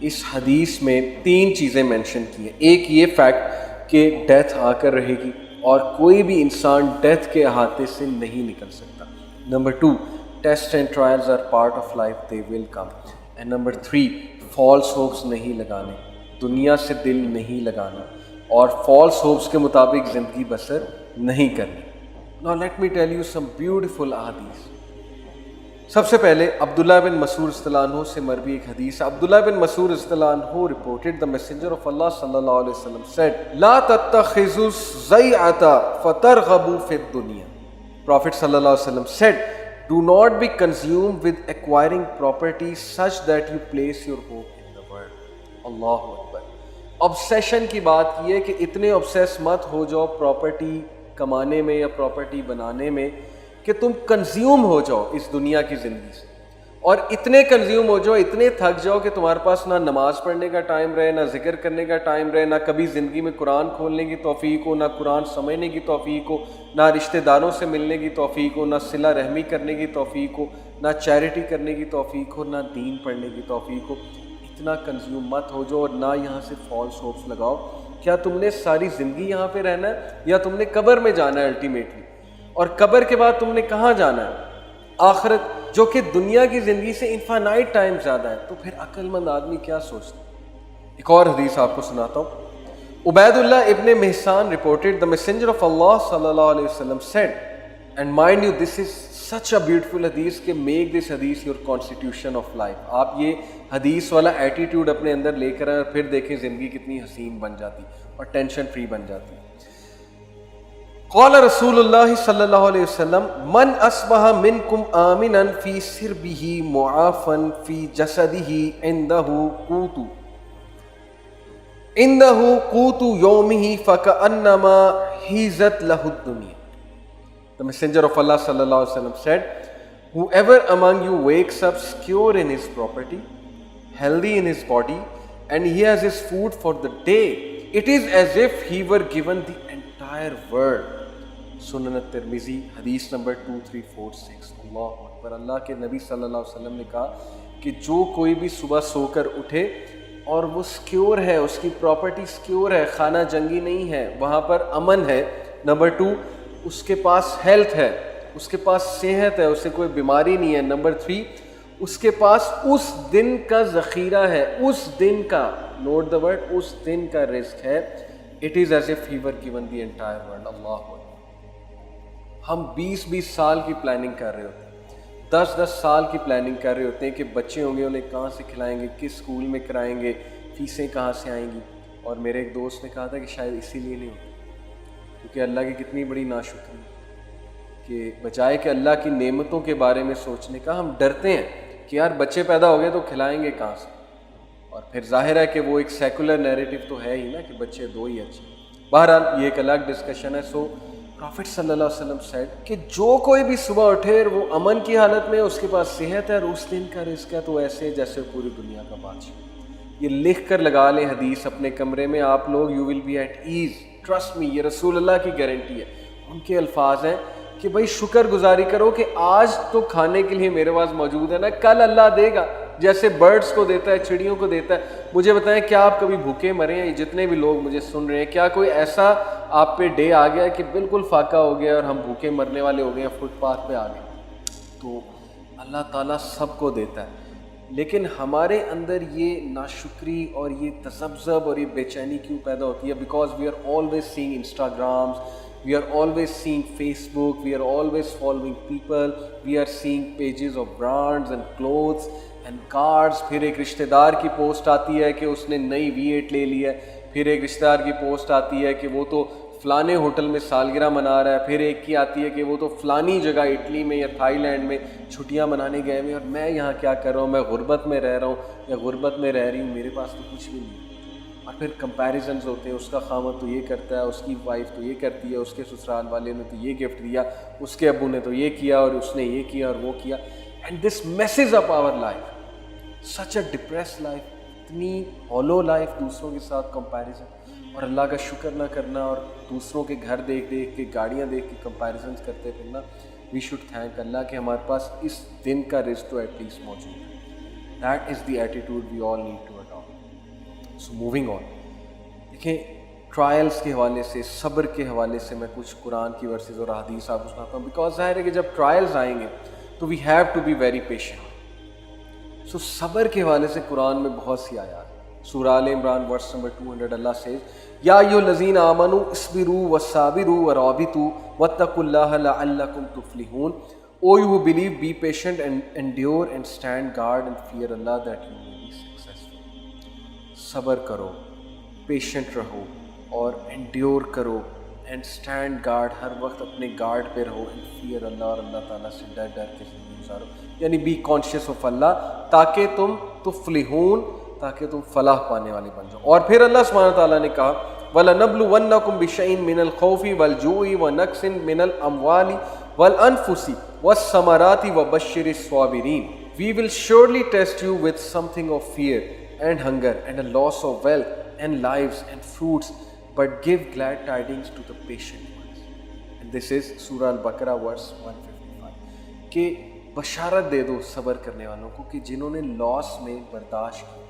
اس حدیث میں 3 چیزیں مینشن کی ہیں. ایک یہ فیکٹ کہ ڈیتھ آ کر رہے گی اور کوئی بھی انسان ڈیتھ کے احاطے سے نہیں نکل سکتا. Number 2, test and trials are part of life, they will come. And number 3, false hopes نہیں لگانے, دنیا سے دل نہیں لگانا اور فالس ہوپس کے مطابق زندگی بسر نہیں کرنی. Now let me tell you some beautiful ahadith. سب سے پہلے عبداللہ بن مسعود رضی اللہ عنہ سے مروی ایک حدیث. عبداللہ بن مسعود رضی اللہ عنہ reported the messenger of Allah صلی اللہ علیہ وسلم said لا تتخذوا الضیعة فترغبوا فی الدنیا. Prophet صلی اللہ علیہ وسلم said do not be consumed with acquiring property such that you place your hope in the world. Allah Akbar. obsession کی بات کی ہے کہ اتنے obsess مت ہو جاؤ پراپرٹی کمانے میں یا پراپرٹی بنانے میں کہ تم کنزیوم ہو جاؤ اس دنیا کی زندگی سے, اور اتنے کنزیوم ہو جاؤ, اتنے تھک جاؤ کہ تمہارے پاس نہ نماز پڑھنے کا ٹائم رہے, نہ ذکر کرنے کا ٹائم رہے, نہ کبھی زندگی میں قرآن کھولنے کی توفیق ہو, نہ قرآن سمجھنے کی توفیق ہو, نہ رشتہ داروں سے ملنے کی توفیق ہو, نہ صلہ رحمی کرنے کی توفیق ہو, نہ چیریٹی کرنے کی توفیق ہو, نہ دین پڑھنے کی توفیق ہو. اتنا کنزیوم مت ہو جاؤ اور نہ یہاں سے فالس ہوپس لگاؤ. کیا تم نے ساری زندگی یہاں پہ رہنا ہے یا تم نے قبر میں جانا ہے الٹیمیٹلی, اور قبر کے بعد تم نے کہاں جانا ہے؟ آخرت, جو کہ دنیا کی زندگی سے انفینائٹ ٹائم زیادہ ہے. تو پھر عقل مند آدمی کیا سوچتا ہے؟ ایک اور حدیث آپ کو سناتا ہوں. عبید اللہ ابن محسان reported the messenger of Allah صلی اللہ علیہ وسلم said, and mind you this is such a beautiful حدیث کہ make this حدیث your constitution of life. آپ یہ حدیث والا ایٹیٹیوڈ اپنے اندر لے کر آئیں اور پھر دیکھیں زندگی کتنی حسین بن جاتی اور ٹینشن فری بن جاتی. قال رسول اللہ صلی اللہ علیہ وسلم من اصبح منکم آمنا فی سربہ معافا فی جسدہ عنده قوت یومہ فکأنما حیزت لہ الدنیا. The messenger of Allah صلی اللہ علیہ وسلم said, whoever among you wakes up secure in his property, healthy in his body, and he has his food for the day, it is as if he were given the entire world. سنن ترمذی حدیث number 2346. اللہ اکبر. اللہ کے نبی صلی اللہ علیہ وسلم نے کہا کہ جو کوئی بھی صبح سو کر اٹھے اور وہ سکیور ہے, اس کی پراپرٹی سکیور ہے, خانہ جنگی نہیں ہے, وہاں پر امن ہے. نمبر 2, اس کے پاس ہیلتھ ہے, اس کے پاس صحت ہے, اسے کوئی بیماری نہیں ہے. نمبر 3, اس کے پاس اس دن کا ذخیرہ ہے, اس دن کا, نوٹ دا ورڈ, اس دن کا رزق ہے. It is as if he were given the entire world. اللہ اکبر. ہم 20 سال کی پلاننگ کر رہے ہوتے ہیں, 10 سال کی پلاننگ کر رہے ہوتے ہیں کہ بچے ہوں گے, انہیں کہاں سے کھلائیں گے, کس اسکول میں کرائیں گے, فیسیں کہاں سے آئیں گی. اور میرے ایک دوست نے کہا تھا کہ شاید اسی لیے نہیں ہوتا, کیونکہ اللہ کی کتنی بڑی ناشکری کہ بجائے کہ اللہ کی نعمتوں کے بارے میں سوچنے کا, ہم ڈرتے ہیں کہ یار بچے پیدا ہو گئے تو کھلائیں گے کہاں سے. اور پھر ظاہر ہے کہ وہ ایک سیکولر نیریٹو تو ہے ہی نا کہ بچے 2 ہی اچھے. بہرحال یہ ایک الگ ڈسکشن ہے. سو پروفٹ صلی اللہ علیہ وسلم said کہ جو کوئی بھی صبح اٹھے اور وہ امن کی حالت میں, اس کے پاس صحت ہے اور اس دن کا رزق ہے, تو ایسے جیسے پوری دنیا کا بادشاہ. یہ لکھ کر لگا لیں حدیث اپنے کمرے میں آپ لوگ, you will be at ease. Trust me, یہ رسول اللہ کی گارنٹی ہے. ان کے الفاظ ہیں کہ بھائی شکر گزاری کرو کہ آج تو کھانے کے لیے میرے پاس موجود ہے نا, کل اللہ دے گا, جیسے برڈس کو دیتا ہے, چڑیوں کو دیتا ہے. مجھے بتائیں کیا آپ کبھی بھوکے مرے ہیں؟ جتنے بھی لوگ مجھے سن رہے ہیں, کیا کوئی ایسا آپ پہ ڈے آ گیا کہ بالکل فاقہ ہو گیا اور ہم بھوکے مرنے والے ہو گئے ہیں, فٹ پاتھ پہ آ گئے؟ تو اللہ تعالیٰ سب کو دیتا ہے, لیکن ہمارے اندر یہ ناشکری اور یہ تذبذب اور یہ بے چینی کیوں پیدا ہوتی ہے؟ Because we are always seeing Instagrams, we are always seeing Facebook, we are always following people, we are seeing pages of brands and clothes and cars. پھر ایک رشتہ دار کی پوسٹ آتی ہے کہ اس نے نئی V8 لے لی ہے, پھر ایک رشتہ دار کی پوسٹ آتی ہے کہ وہ تو فلانے ہوٹل میں سالگرہ منا رہا ہے, پھر ایک کی آتی ہے کہ وہ تو فلانی جگہ اٹلی میں یا تھائی لینڈ میں چھٹیاں منانے گئے ہوئے, اور میں یہاں کیا کر رہا ہوں, میں غربت میں رہ رہا ہوں یا غربت میں رہ رہی ہوں, میرے پاس تو کچھ بھی نہیں. اور پھر کمپیریزنز ہوتے ہیں, اس کا خامد تو یہ کرتا ہے, اس کی وائف تو یہ کرتی ہے, اس کے سسرال والے نے تو یہ گفٹ دیا, اس کے ابو نے تو یہ کیا اور اس نے یہ کیا اور وہ کیا. And this messes up our life, such a depress life, اتنی ہالو لائف, دوسروں کے ساتھ کمپیریزن, اور اللہ کا شکر نہ کرنا اور دوسروں کے گھر دیکھ دیکھ کے, گاڑیاں دیکھ کے کمپیریزنز کرتے پھرنا. وی شوڈ تھینک اللہ کہ ہمارے پاس اس دن کا رزق تو ایٹ لیسٹ موجود ہے. That is the attitude we all need to adapt. So moving on. دیکھیں ٹرائلس کے حوالے سے, صبر کے حوالے سے میں کچھ قرآن کی ورسز اور حدیث آپ کو سناتا ہوں, بیکاز ظاہر ہے کہ جب ٹرائلز آئیں گے تو we have to be very patient. So صبر کے حوالے سے قرآن میں بہت سی آیات ہیں. سورہ آل عمران ورس نمبر 200 اللہ سیز یا ایھا الذین آمنوا اصبروا وصابروا ورابطوا واتقوا اللہ لعلکم تفلحون. O you who believe, be patient and endure and stand guard and fear Allah that you may be successful. صبر کرو, پیشنٹ رہو اور انڈیور کرو اینڈ اسٹینڈ گارڈ, ہر وقت اپنے گارڈ پہ رہو, اینڈ فیئر اللہ, اور اللہ تعالیٰ سے ڈر ڈر کے زندگی گزارو, یعنی بی کانشیس آف اللہ, تاکہ تم تفلحون, تاکہ تم فلاح پانے والے بن جاؤ. اور پھر اللہ سبحانہ تعالیٰ نے کہا وَلَنَبْلُوَنَّكُمْ بِشَيْءٍ مِّنَ الْخَوْفِ وَالْجُوعِ وَنَقْصٍ مِّنَ الْأَمْوَالِ وَالْأَنفُسِ وَالثَّمَرَاتِ وَبَشِّرِ الصَّابِرِينَ. We will surely test you with something of fear and hunger and a loss of wealth and lives and fruits, but give glad tidings to the patient ones. And this is Surah Al-Baqarah verse 155. کہ بشارت دے دو صبر کرنے والوں کو کہ جنہوں نے لاس میں برداشت کی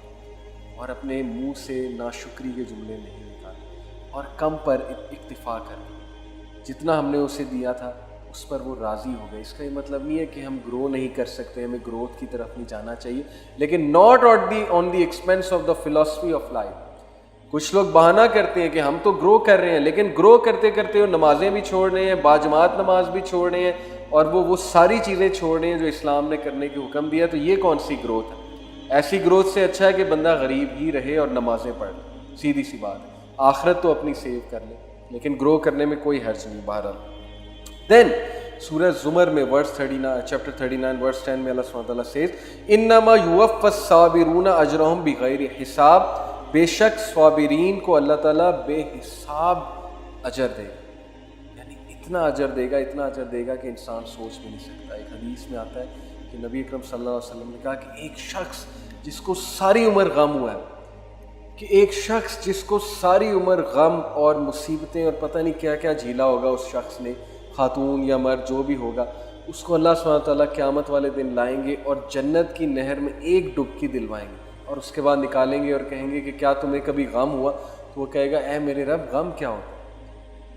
اور اپنے منہ سے ناشکری کے جملے نہیں نکالے اور کم پر اکتفا کر دیا, جتنا ہم نے اسے دیا تھا اس پر وہ راضی ہو گئے. اس کا یہ مطلب نہیں ہے کہ ہم گرو نہیں کر سکتے, ہمیں گروتھ کی طرف نہیں جانا چاہیے, لیکن not on the expense of the philosophy of life. کچھ لوگ بہانہ کرتے ہیں کہ ہم تو گرو کر رہے ہیں, لیکن گرو کرتے کرتے وہ نمازیں بھی چھوڑ رہے ہیں, باجماعت نماز بھی چھوڑ رہے ہیں, اور وہ ساری چیزیں چھوڑ رہے ہیں جو اسلام نے کرنے کی حکم دیا. تو یہ کون سی گروتھ ہے؟ ایسی گروتھ سے اچھا ہے کہ بندہ غریب ہی رہے اور نمازیں پڑھ لے, سیدھی سی بات ہے. آخرت تو اپنی سیو کر لے, لیکن گرو کرنے میں کوئی حرج نہیں. بہرحال دین سورہ زمر میں چیپٹر 39 ورس 10 میں اللہ سبحانہ تعالیٰ سیز انما یوفی الصابرون اجرہم بغیر حساب. بے شک صابرین کو اللہ تعالیٰ بے حساب اجر دے گا, یعنی اتنا اجر دے گا کہ انسان سوچ بھی نہیں سکتا. ایک حدیث میں آتا ہے کہ نبی اکرم صلی اللہ علیہ وسلم نے کہا کہ ایک شخص جس کو ساری عمر غم اور مصیبتیں اور پتہ نہیں کیا کیا جھیلا ہوگا اس شخص نے, خاتون یا مرد جو بھی ہوگا, اس کو اللہ سبحانہ تعالیٰ قیامت والے دن لائیں گے اور جنت کی نہر میں ایک ڈبکی دلوائیں گے, اور اس کے بعد نکالیں گے اور کہیں گے کہ کیا تمہیں کبھی غم ہوا؟ تو وہ کہے گا اے میرے رب غم کیا ہوتا ہے.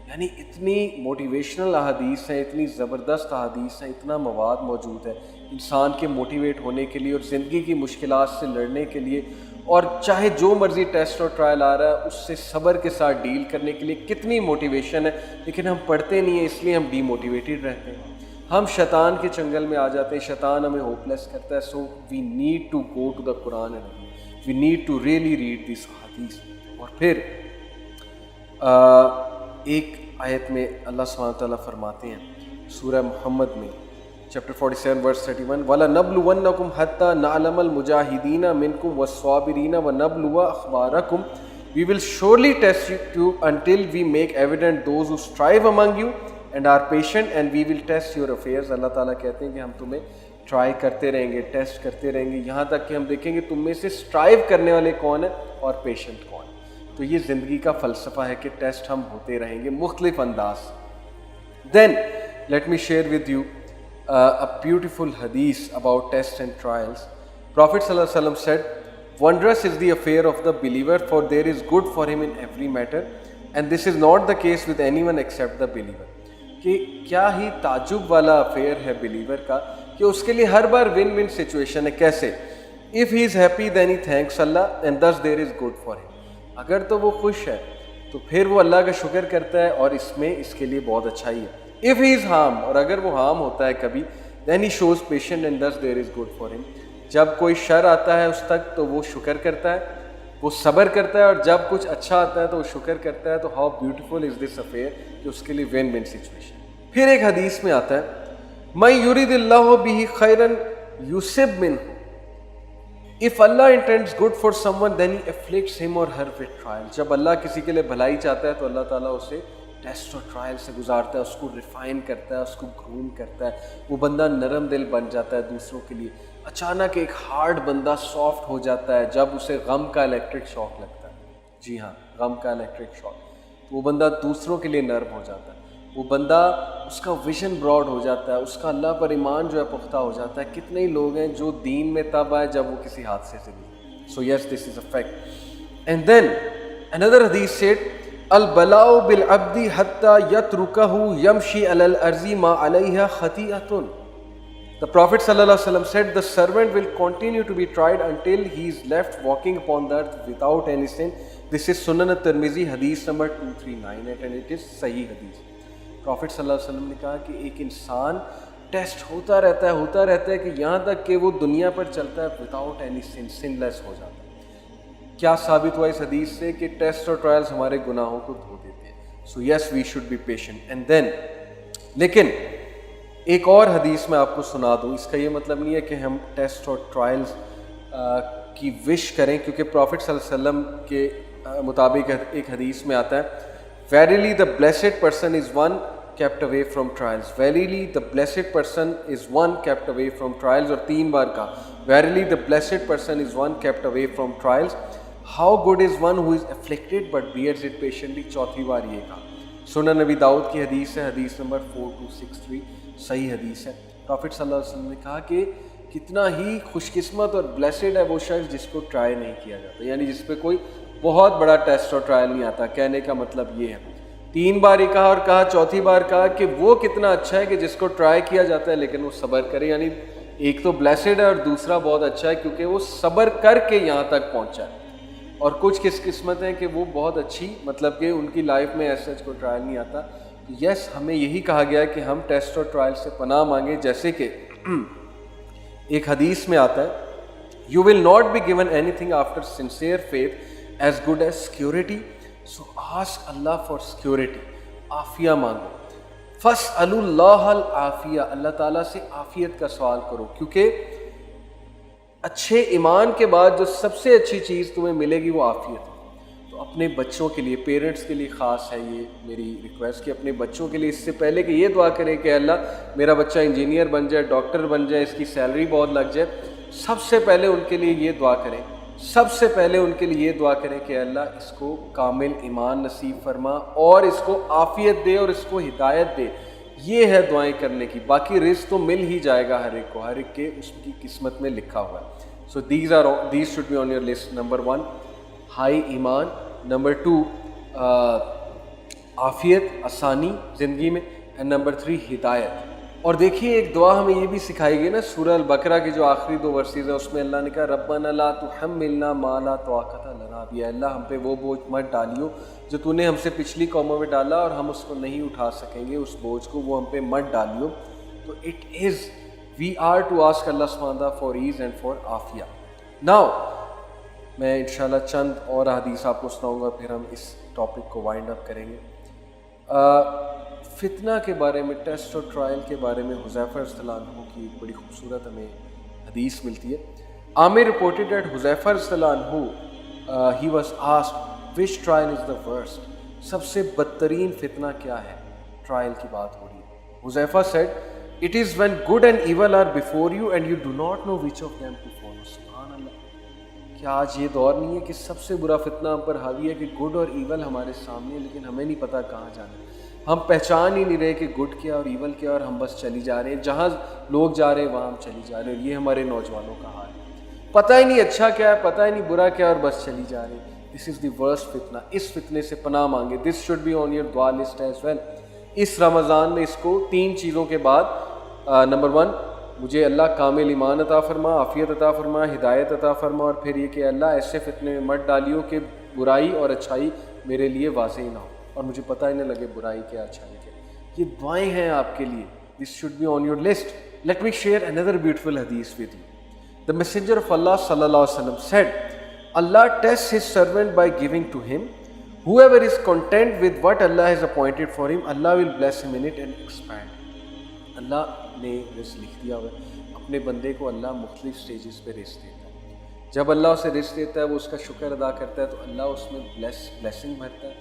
یعنی اتنی موٹیویشنل احادیث ہیں, اتنی زبردست احادیث ہیں, اتنا مواد موجود ہے انسان کے موٹیویٹ ہونے کے لیے اور زندگی کی مشکلات سے لڑنے کے لیے, اور چاہے جو مرضی ٹیسٹ اور ٹرائل آ رہا ہے اس سے صبر کے ساتھ ڈیل کرنے کے لیے کتنی موٹیویشن ہے. لیکن ہم پڑھتے نہیں ہیں, اس لیے ہم ڈی موٹیویٹڈ رہتے ہیں, ہم شیطان کے چنگل میں آ جاتے ہیں, شیطان ہمیں ہوپلیس کرتا ہے. So we need to go to the قرآن and we need to really read this حدیث. اور پھر ایک آیت میں اللہ سبحانہ تعالیٰ فرماتے ہیں سورہ محمد میں چیپٹر 47 ورس 31 وَلَنَبْلُوَنَّكُمْ حَتَّى نَعْلَمَ الْمُجَاهِدِينَ مِنْكُمْ وَالصَّابِرِينَ وَنَبْلُوَ أَخْبَارَكُمْ. We will surely test you until we make evident those who strive among you and are patient, and we will test your affairs. اللہ تعالیٰ کہتے ہیں کہ ہم تمہیں ٹرائی کرتے رہیں گے, ٹیسٹ کرتے رہیں گے, یہاں تک کہ ہم دیکھیں گے تم میں سے اسٹرائیو کرنے والے کون ہیں اور پیشنٹ کون ہیں. تو یہ زندگی کا فلسفہ ہے کہ ٹیسٹ ہم ہوتے رہیں گے مختلف انداز. Then let me share with you a beautiful hadith about tests and trials. Prophet sallallahu alaihi wasallam said, wondrous is the affair of the believer, for there is good for him in every matter, and this is not the case with anyone except the believer. کہ کیا ہی تعجب والا affair ہے believer کا کہ اس کے لیے ہر bar one one situation ہے. کیسے؟ if he is happy then he thanks Allah and thus there is good for him. اگر تو وہ خوش ہے تو پھر وہ اللہ کا شکر کرتا ہے اور اس میں اس کے لیے بہت اچھائی ہے. if he is harm, اور اگر وہ ہارم ہوتا ہے کبھی, then he shows patience and thus there is good for him. جب کوئی شر آتا ہے اس تک تو وہ شکر کرتا ہے, وہ صبر کرتا ہے, اور جب کچھ اچھا آتا ہے تو وہ شکر کرتا ہے. تو how beautiful is this affair کہ اس کے لیے win win situation. پھر ایک حدیث میں آتا ہے مَن يُرِدِ اللَّهُ بِهِ خَيْرًا يُصِبْ مِنْهُ. if Allah intends good for someone then he afflicts him or her with trial. جب اللہ کسی کے لیے بھلائی چاہتا ہے تو اللہ تعالیٰ اسے ٹیسٹ اور ٹرائل سے گزارتا ہے, اس کو ریفائن کرتا ہے, اس کو گروم کرتا ہے. وہ بندہ نرم دل بن جاتا ہے دوسروں کے لیے. اچانک ایک ہارڈ بندہ سافٹ ہو جاتا ہے جب اسے غم کا الیکٹرک شاک لگتا ہے. جی ہاں, غم کا الیکٹرک شاک. تو وہ بندہ دوسروں کے لیے نرم ہو جاتا ہے. وہ بندہ, اس کا ویژن براڈ ہو جاتا ہے, اس کا اللہ پر ایمان جو ہے پختہ ہو جاتا ہے. کتنے ہی لوگ ہیں جو دین میں تب آئے جب وہ کسی حادثے سے گزرے. So yes, this is a fact. And then another hadith said, al-bala'u bil-abdi hatta yatrukahu yamshi alal arzi ma alayha khati'atun. The Prophet ﷺ said, the servant will continue to be tried until he is left walking upon the earth without any sin. This is Sunan at-Tirmidhi, hadith number 2398, and it is Sahih hadith. Prophet ﷺ نے کہا کہ ایک انسان test ہوتا رہتا ہے کہ یہاں تک کہ وہ دنیا پر چلتا ہے without any sin, sinless ہو جاتا ہے. کیا ثابت ہوا اس حدیث سے؟ کہ ٹیسٹ اور ٹرائلز ہمارے گناہوں کو دھو دیتے ہیں. So yes, we should be patient. And then لیکن ایک اور حدیث میں آپ کو سنا دوں. اس کا یہ مطلب نہیں ہے کہ ہم ٹیسٹ اور ٹرائلز کی وش کریں, کیونکہ پروفٹ صلی اللہ علیہ وسلم کے مطابق ایک حدیث میں آتا ہے, Verily the blessed person is one kept away from trials. Verily the blessed person is one kept away from trials. اور 3 بار کہا Verily the blessed person is one kept away from trials. How good is one who is afflicted but bears it patiently. 4تھی بار یہ کہا. سنن نبی داؤد کی حدیث ہے, حدیث نمبر 4263, صحیح حدیث ہے. پروفٹ صلی اللہ علیہ وسلم نے کہا کہ کتنا ہی خوش قسمت اور بلیسڈ ہے وہ شخص جس کو ٹرائی نہیں کیا جاتا, یعنی جس پہ کوئی بہت بڑا ٹیسٹ اور ٹرائل نہیں آتا. کہنے کا مطلب یہ ہے, 3 بار یہ کہا اور کہا 4تھی بار کہا کہ وہ کتنا اچھا ہے کہ جس کو ٹرائی کیا جاتا ہے لیکن وہ صبر کرے. یعنی ایک تو بلیسڈ ہے اور دوسرا بہت اچھا ہے کیونکہ وہ صبر کر کے یہاں تک پہنچا ہے. اور کچھ قسمت ہیں کہ وہ بہت اچھی, مطلب کہ ان کی لائف میں ایسا کو ٹرائل نہیں آتا. یس, ہمیں یہی کہا گیا ہے کہ ہم ٹیسٹ اور ٹرائل سے پناہ مانگیں. جیسے کہ ایک حدیث میں آتا ہے, You will not be given anything after sincere faith as good as security. So ask Allah for security. Aafia مانگو. فَاسْأَلُوا اللَّهَ الْعَافِيَةَ, اللہ تعالیٰ سے عافیت کا سوال کرو, کیونکہ اچھے ایمان کے بعد جو سب سے اچھی چیز تمہیں ملے گی وہ عافیت ہے. تو اپنے بچوں کے لیے, پیرنٹس کے لیے خاص ہے یہ میری ریکویسٹ کہ اپنے بچوں کے لیے اس سے پہلے کہ یہ دعا کریں کہ اللہ میرا بچہ انجینئر بن جائے, ڈاکٹر بن جائے, اس کی سیلری بہت لگ جائے, سب سے پہلے ان کے لیے یہ دعا کریں, سب سے پہلے ان کے لیے یہ دعا کریں کہ اللہ اس کو کامل ایمان نصیب فرما اور اس کو عافیت دے اور اس کو ہدایت دے. یہ ہے دعائیں کرنے کی. باقی رزق تو مل ہی جائے گا ہر ایک کو, ہر ایک کے اس کی قسمت میں لکھا ہوا ہے. So these should be on your list. Number 1, high ایمان. Number 2, عافیت, آسانی زندگی میں. And number 3, ہدایت. اور دیکھیے ایک دعا ہمیں یہ بھی سکھائی گئی نا, سورہ البقرہ کی جو آخری 2 ورسز ہیں اس میں اللہ نے کہا ربنا لا تحملنا ما لا طاقت لنا بہ, اللہ ہم پہ وہ بوجھ مت ڈالیو جو تو نے ہم سے پچھلی قوموں میں ڈالا اور ہم اس کو نہیں اٹھا سکیں گے, اس بوجھ کو وہ ہم پہ مت ڈالیو. تو we are to ask Allah subhanahu wa ta'ala for ease and for Aafia. Now میں انشاءاللہ چند اور حدیث آپ کو سناؤں گا, پھر ہم اس ٹاپک کو وائنڈ اپ کریں گے. فتنہ کے بارے میں, ٹیسٹ اور ٹرائل کے بارے میں حذیفہ رضی اللہ عنہ کی ایک بڑی خوبصورت ہمیں حدیث ملتی ہے. عامر reported that حذیفہ رضی اللہ عنہ he was asked which trial is the worst, سب سے بدترین فتنہ کیا ہے؟ ٹرائل کی بات ہو رہی ہے. Huzaifa said it is when good and evil are before you and you do not know which of them to follow. سبحان اللہ, کیا آج یہ دور نہیں ہے کہ سب سے برا فتنہ ہم پر حاوی ہے کہ گڈ اور ایول ہمارے سامنے لیکن ہمیں نہیں پتہ کہاں جانا ہے. ہم پہچان ہی نہیں رہے کہ گڈ کیا اور ایول کیا, اور ہم بس چلی جا رہے ہیں, جہاں لوگ جا رہے ہیں وہاں ہم چلی جا رہے ہیں. اور یہ ہمارے نوجوانوں کا حال ہے, پتہ ہی نہیں اچھا کیا ہے, پتہ ہی نہیں برا کیا, اور بس چلی جا رہے ہیں. دس از دی ورسٹ فتنہ. اس فتنے سے پناہ مانگے. This should be on your dua list as well. اس رمضان میں اس کو 3 چیزوں کے بعد, نمبر 1 مجھے اللہ کامل ایمان عطا فرما, عافیت عطا فرما, ہدایت عطا فرما, اور پھر یہ کہ اللہ ایسے فتنے میں مت ڈالیو کہ برائی اور اچھائی میرے لیے واضح نہ ہو اور مجھے پتہ ہی نہ لگے برائی کیا اچھائی کیا. یہ دعائیں ہیں آپ کے لیے. This should be on your list. Let me share another beautiful hadith with you. The messenger of Allah sallallahu alaihi wasallam said, Allah tests his servant by giving to him. Whoever is content with what Allah has appointed for him, Allah will bless him in it and expand. اللہ نے رزق لکھ دیا ہوا ہے. اپنے بندے کو اللہ مختلف سٹیجز پہ رزق دیتا ہے. جب اللہ اسے رزق دیتا ہے وہ اس کا شکر ادا کرتا ہے تو اللہ اس میں بلیسنگ بھرتا ہے,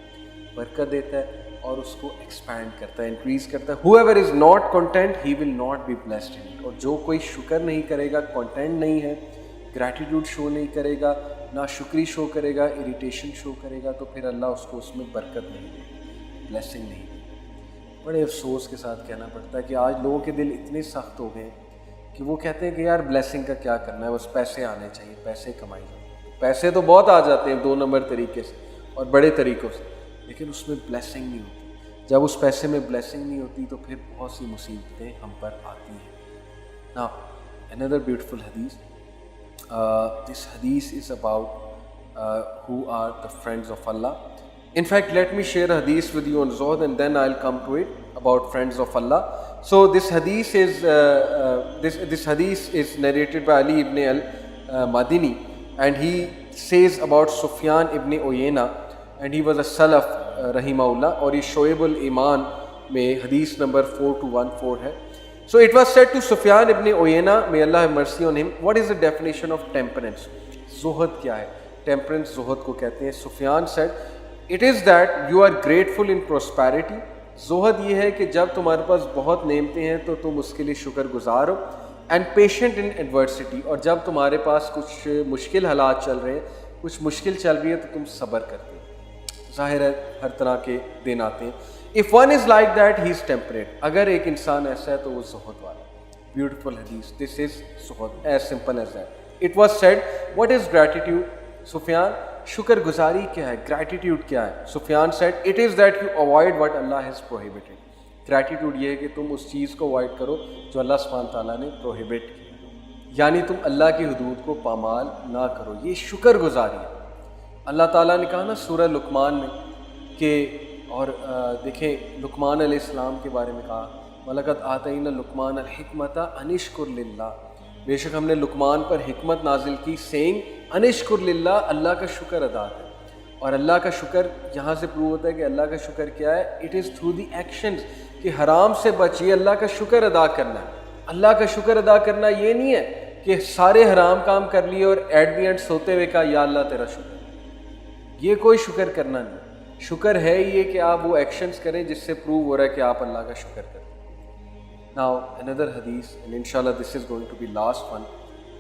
برکت دیتا ہے اور اس کو ایکسپینڈ کرتا ہے, انکریز کرتا ہے. whoever is not content he will not be blessed in it. اور جو کوئی شکر نہیں کرے گا, کنٹینٹ نہیں ہے, گریٹیٹیوڈ شو نہیں کرے گا, ناشکری شو کرے گا, اریٹیشن شو کرے گا, تو پھر اللہ اس کو اس میں برکت نہیں دے گا, بلیسنگ نہیں دے گا. بڑے افسوس کے ساتھ کہنا پڑتا ہے کہ آج لوگوں کے دل اتنے سخت ہو گئے کہ وہ کہتے ہیں کہ یار بلیسنگ کا کیا کرنا ہے, بس پیسے آنے چاہیے, پیسے کمائی جائیں. پیسے تو بہت آ جاتے ہیں 2 نمبر طریقے سے اور بڑے طریقوں سے, لیکن اس میں بلیسنگ نہیں ہوتی. جب اس پیسے میں بلیسنگ نہیں ہوتی تو پھر بہت سی مصیبتیں ہم پر آتی ہیں. Now, another beautiful hadith. This hadith is about who are the friends of Allah. In fact, let me share a hadith with you on Zuhd and then I'll come to it about friends of Allah. So this hadith is this hadith is narrated by Ali ibn al-Madini, and he says about Sufyan ibn Uyayna, and he was a Salaf rahimahullah, اور یہ شعب الایمان میں حدیث number 4214 ہے. So it was said to Sufyan ibn Uyayna, may Allah have mercy on him, what is the definition of temperance? زہد کیا ہے؟ Temperance زہد کو کہتے ہیں. Sufyan said, it is that you are grateful in prosperity. زہد یہ ہے کہ جب تمہارے پاس بہت نعمتیں ہیں تو تم اس کے لیے شکر گزار ہو. And patient in adversity, اور جب تمہارے پاس کچھ مشکل حالات چل رہے ہیں, کچھ مشکل چل رہی ہے تو تم صبر کرتے ہیں. ظاہر ہے ہر طرح کے دن آتے ہیں. If one is like that, he is temperate. اگر ایک انسان ایسا ہے تو وہ زہد والا. Beautiful hadith. This is Zuhd, as simple as that. It was said, what is gratitude? Sufyan, شکر گزاری کیا ہے؟ Gratitude کیا ہے؟ Sufyan said, it is that you avoid what Allah has prohibited. Gratitude یہ ہے کہ تم اس چیز کو avoid کرو جو اللہ سبحانہ تعالیٰ نے prohibit کیا, یعنی تم اللہ کی حدود کو پامال نہ کرو. یہ شکر گزاری ہے. اللہ تعالیٰ نے کہا نا سورہ لقمان میں کہ, اور دیکھیں لقمان علیہ السلام کے بارے میں کہا, وَلَقَدْ آتَيْنَا لُقْمَانَ الْحِكْمَةَ أَنِ اشْكُرْ لِلَّهِ, بے شک ہم نے لقمان پر حکمت نازل کی, سینگ أَنِ اشْكُرْ لِلَّهِ, اللہ کا شکر ادا کریں. اور اللہ کا شکر یہاں سے پروو ہوتا ہے کہ اللہ کا شکر کیا ہے؟ It is through the actions, کہ حرام سے بچیے, اللہ کا شکر ادا کرنا ہے. اللہ کا شکر ادا کرنا یہ نہیں ہے کہ سارے حرام کام کر لیے اور ایٹ دی اینڈ سوتے ہوئے کہا یا اللہ تیرا شکر. یہ کوئی شکر کرنا نہیں. شکر ہے یہ کہ آپ وہ ایکشنز کریں جس سے پروو ہو رہا ہے کہ آپ اللہ کا شکر کریں. Now another hadith, and inshallah this is going to be last one.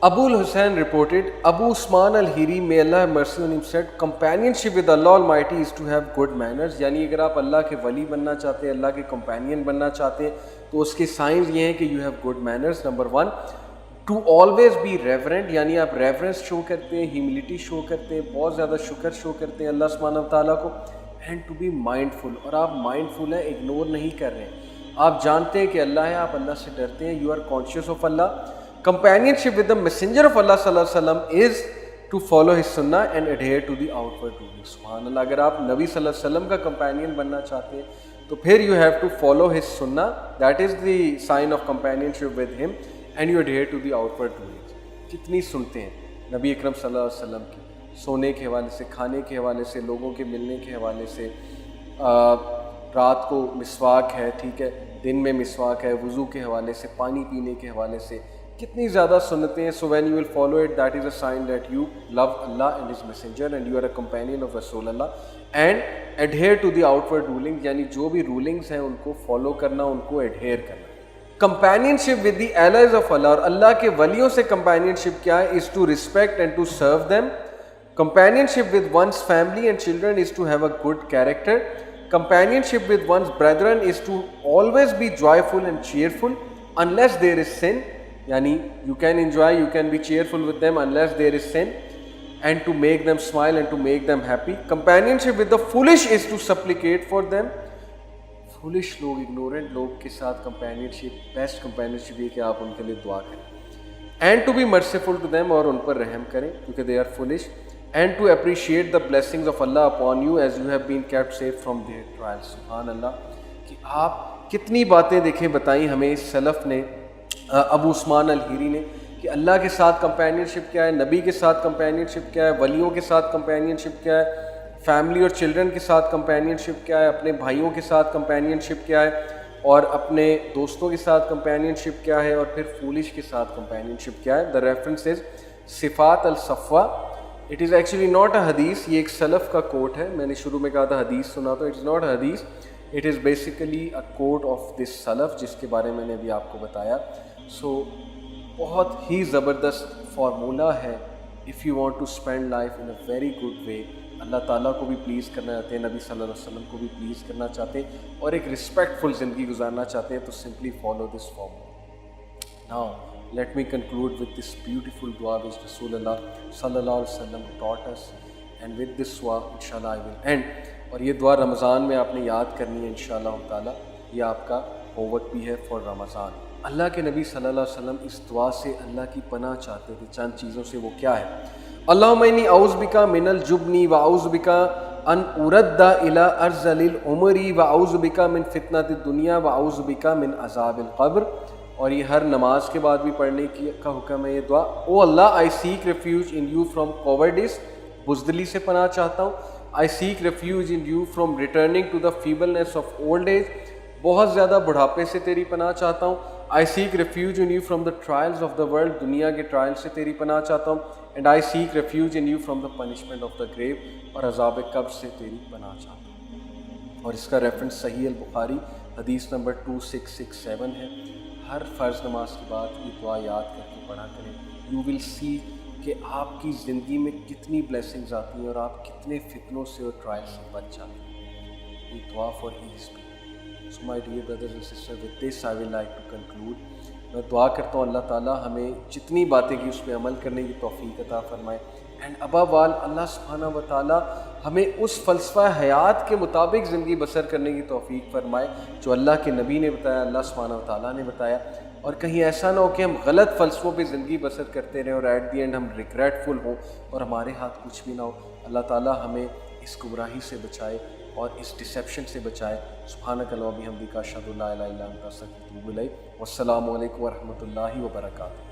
Abu al-Hussein reported, Abu Usman al-Hiri, may Allah have mercy on him, said, companionship with Allah Almighty is to have good manners. یعنی اگر آپ اللہ کے ولی بننا چاہتے ہیں, اللہ کے companion بننا چاہتے ہیں, تو اس کے سائنز یہ ہیں کہ you have good manners. Number 1, to always be reverent, یعنی آپ ریورنس شو کرتے ہیں, ہیوملٹی شو کرتے ہیں, بہت زیادہ شکر شو کرتے ہیں اللہ سبحانہ تعالیٰ کو. اینڈ ٹو بی مائنڈفل, اور آپ مائنڈفل ہیں, اگنور نہیں کر رہے ہیں, آپ جانتے ہیں کہ اللہ ہے, آپ اللہ سے ڈرتے ہیں, you are conscious of Allah. Companionship with the messenger of Allah صلی اللہ علیہ وسلم is to follow his sunnah and adhere to the outward rulings. سبحان اللہ, اگر آپ نبی صلی اللہ علیہ وسلم کا کمپینین بننا چاہتے ہیں تو پھر you have to follow his sunnah, that is the sign of companionship with him, and you adhere to the outward rulings. کتنی سنتے ہیں نبی اکرم صلی اللہ علیہ وسلم کی, سونے کے حوالے سے, کھانے کے حوالے سے, لوگوں کے ملنے کے حوالے سے, رات کو مسواک ہے, ٹھیک ہے, دن میں مسواک ہے, وضو کے حوالے سے, پانی پینے کے حوالے سے, کتنی زیادہ سنتیں ہیں. So when you will follow it, that is a sign that you love Allah and His Messenger and you are a companion of Rasulullah, and adhere to the outward rulings, یعنی جو بھی rulings ہیں ان کو follow کرنا, ان کو adhere کرنا. Companionship with the allies of Allah, اور اللہ کے ولیوں سے companionship کیا ہے, is to respect and to serve them. Companionship with one's family and children is to have a good character. Companionship with one's brethren is to always be joyful and cheerful unless there is sin. یعنی you can enjoy, you can be cheerful with them unless there is sin, and to make them smile and to make them happy. Companionship with the foolish is to supplicate for them. foolish لوگ, ignorant لوگ کے ساتھ companionship, best companionship یہ کہ آپ ان کے لیے دعا کریں. and to be merciful to them, اور ان پر رحم کریں کیونکہ they are foolish. and to appreciate the blessings of Allah upon you as you have been kept safe from their trials. سبحان اللہ, کہ آپ کتنی باتیں دیکھیں بتائیں ہمیں سلف نے, ابو عثمان الہیری نے, کہ اللہ کے ساتھ کمپینینشپ کیا ہے, نبی کے ساتھ کمپینینشپ کیا ہے, ولیوں کے ساتھ کمپینینشپ کیا ہے, فیملی اور چلڈرن کے ساتھ کمپینینشپ کیا ہے, اپنے بھائیوں کے ساتھ کمپینینشپ کیا ہے, اور اپنے دوستوں کے ساتھ کمپینینشپ کیا ہے, اور پھر فولش کے ساتھ کمپینینشپ کیا ہے. دا ریفرنس از صفات الصفوہ. It is actually not a حدیث, یہ ایک سلف کا کوٹ ہے. میں نے شروع میں کہا تھا حدیث سنا, تو it is not a hadith, it is basically a quote of this self جس کے بارے میں نے ابھی آپ کو بتایا. سو بہت ہی زبردست فارمولہ ہے if you want to spend life in a very good way. اللہ تعالیٰ کو بھی پلیز کرنا چاہتے ہیں, نبی صلی اللہ علیہ وسلم کو بھی پلیز کرنا چاہتے ہیں, اور ایک رسپیکٹفل زندگی گزارنا چاہتے ہیں, تو simply follow this formula. Now let me conclude with this beautiful dua which Rasulullah sallallahu alaihi wasallam taught us, and with this dua inshallah I will end. اور یہ دعا رمضان میں آپ نے یاد کرنی ہے انشاءاللہ تعالی، یہ آپ کا ہوم ورک بھی ہے فار رمضان۔ اللہ کے نبی صلی اللہ علیہ وسلم اس دعا سے اللہ کی پناہ چاہتے تھے، چند چیزوں سے، وہ کیا ہے؟ اللہم انی اعوذ بکا من الجبن واعوذ بکا ان ارد الی ارذل العمر واعوذ بکا من فتنۃ الدنیا واعوذ بکا من عذاب القبر۔ اور یہ ہر نماز کے بعد بھی پڑھنے کا حکم ہے یہ دعا۔ او اللہ I seek refuge in you from cowards, بزدلی سے پناہ چاہتا ہوں۔ I seek refuge in you from returning to the feebleness of old age, بہت زیادہ بڑھاپے سے تیری پناہ چاہتا ہوں۔ I seek refuge in you from the trials of the world, دنیا کے ٹرائل سے تیری پناہ چاہتا ہوں۔ And I seek refuge in you from the punishment of the گریو، اور عذاب قبر سے تیری پناہ چاہتا ہوں۔ اور اس کا ریفرنس صحیح البخاری حدیث نمبر 2667 ہے۔ ہر فرض نماز کے بعد یہ دعا یاد کر کے پڑھا کریں، یو ول سی کہ آپ کی زندگی میں کتنی بلیسنگز آتی ہیں اور آپ کتنے فتنوں سے اور ٹرائل سے بچ جاتے ہیں۔ یہ دعا فار ایز بھی۔ So my dear brothers and sisters, with this I will like to conclude. میں دعا کرتا ہوں اللہ تعالیٰ ہمیں جتنی باتیں کی اس پہ عمل کرنے کی توفیق عطا فرمائے، اینڈ above all اللہ سبحانہ و تعالیٰ ہمیں اس فلسفہ حیات کے مطابق زندگی بسر کرنے کی توفیق فرمائے جو اللہ کے نبی نے بتایا، اللہ سبحانہ و تعالیٰ نے بتایا، اور کہیں ایسا نہ ہو کہ ہم غلط فلسفوں پہ زندگی بسر کرتے رہیں اور ایٹ دی اینڈ ہم ریگریٹفل ہوں اور ہمارے ہاتھ کچھ بھی نہ ہو۔ اللہ تعالیٰ ہمیں اس گمراہی سے بچائے اور اس ڈسیپشن سے بچائے۔ سبحانک اللہم و بحمدک، اشہد ان لا الہ الا انت، استغفرک و اتوب الیک۔ والسلام علیکم ورحمۃ اللہ وبرکاتہ۔